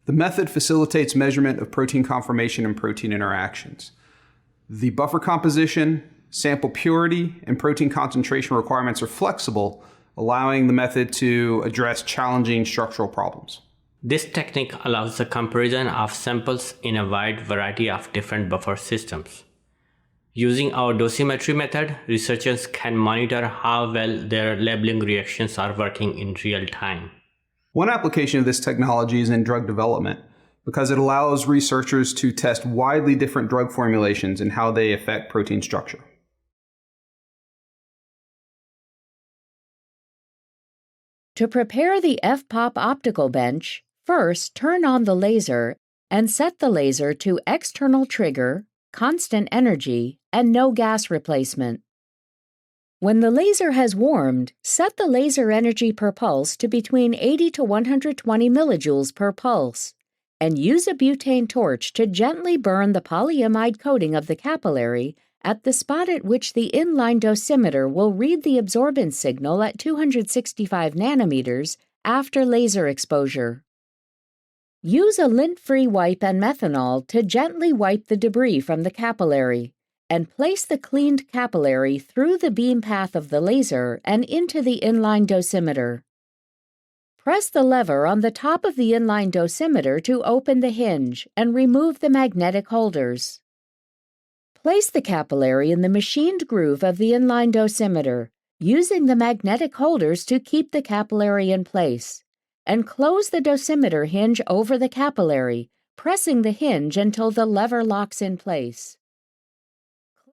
The method facilitates measurement of protein conformation and protein interactions. The buffer composition, sample purity, and protein concentration requirements are flexible, allowing the method to address challenging structural problems. This technique allows the comparison of samples in a wide variety of different buffer systems. Using our dosimetry method, researchers can monitor how well their labeling reactions are working in real time. One application of this technology is in drug development, because it allows researchers to test widely different drug formulations and how they affect protein structure. To prepare the FPOP optical bench, first turn on the laser and set the laser to external trigger, constant energy, and no gas replacement. When the laser has warmed, set the laser energy per pulse to between 80 to 120 millijoules per pulse, and use a butane torch to gently burn the polyamide coating of the capillary at the spot at which the inline dosimeter will read the absorbance signal at 265 nanometers after laser exposure. Use a lint-free wipe and methanol to gently wipe the debris from the capillary, and place the cleaned capillary through the beam path of the laser and into the inline dosimeter. Press the lever on the top of the inline dosimeter to open the hinge and remove the magnetic holders. Place the capillary in the machined groove of the inline dosimeter, using the magnetic holders to keep the capillary in place, and close the dosimeter hinge over the capillary, pressing the hinge until the lever locks in place.